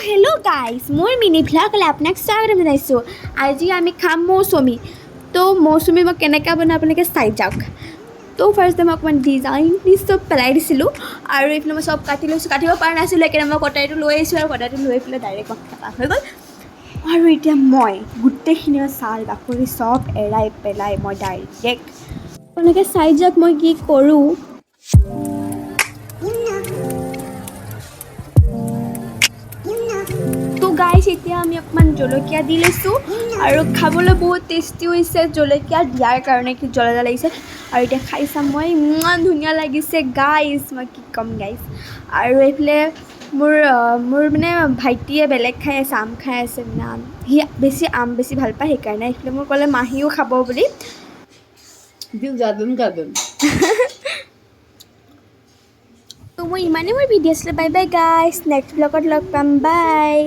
Hello' guys মোৰ mini ভ্লগলৈ আপোনাক স্বাগতম জনাইছোঁ। আজি আমি খাম মৌচুমী। তো মৌচুমী মই কেনেকৈ বনাওঁ আপোনালোকে চাই যাওক। তো ফাৰ্ষ্টে মই অকণমান ডিজাইন দি চব পেলাই দিছিলোঁ আৰু এইফালে মই চব কাটি লৈছোঁ। কাটিব পৰা নাছিলোঁ সেইকাৰণে মই কটাৰীটো লৈ আহিছোঁ আৰু কটাৰীটো লৈ পেলাই ডাইৰেক্ট মই কটা হৈ গ'ল। আৰু এতিয়া মই গোটেইখিনি ছাল বাকলি চব এৰাই পেলাই মই ডাইৰেক্ট আপোনালোকে চাই যাওক মই কি কৰোঁ। তো গাইছ এতিয়া আমি অকণমান জলকীয়া দি লৈছোঁ আৰু খাবলৈ বহুত টেষ্টি হৈছে জলকীয়া দিয়াৰ কাৰণে কি জ্বলা লাগিছে। আৰু এতিয়া খাই চাম মই ইমান ধুনীয়া লাগিছে গাইছ মই কি ক'ম গাইছ। আৰু এইফালে মোৰ মানে ভাইটিয়ে বেলেগ খাই আছে আম খাই আছে মানে সি আম বেছি ভাল পায় সেইকাৰণে এইফালে মোৰ ক'লে মাহীও খাব বুলি। তো মই ইমানেই মোৰ ভিডিঅ' আছিলে বাই বাই গাইছ নেক্সট ব্লগত লগ পাম বাই।